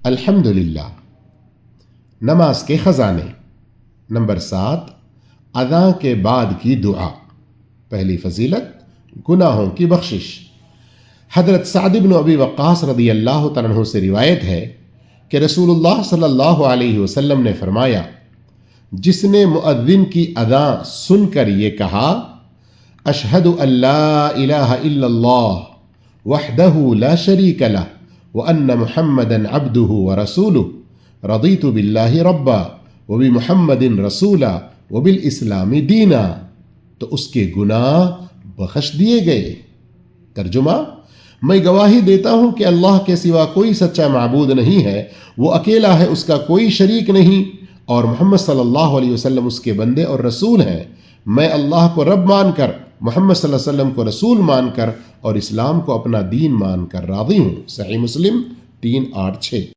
الحمدللہ، نماز کے خزانے۔ نمبر 7، اذان کے بعد کی دعا۔ پہلی فضیلت، گناہوں کی بخشش۔ حضرت سعد بن ابی وقاص رضی اللہ تعالیٰ عنہ سے روایت ہے کہ رسول اللہ صلی اللہ علیہ وسلم نے فرمایا، جس نے مؤذن کی اذان سن کر یہ کہا، اشہد ان لا الہ الا اللہ وحدہ لا شریک لہ وان محمدا عبدہ ورسولہ رضیت باللہ ربا وبمحمد رسولا وبالاسلام دینا، تو اس کے گناہ بخش دیے گئے۔ ترجمہ، میں گواہی دیتا ہوں کہ اللہ کے سوا کوئی سچا معبود نہیں ہے، وہ اکیلا ہے، اس کا کوئی شریک نہیں، اور محمد صلی اللہ علیہ وسلم اس کے بندے اور رسول ہیں۔ میں اللہ کو رب مان کر، محمد صلی اللہ علیہ وسلم کو رسول مان کر اور اسلام کو اپنا دین مان کر راضی ہوں۔ صحیح مسلم 386۔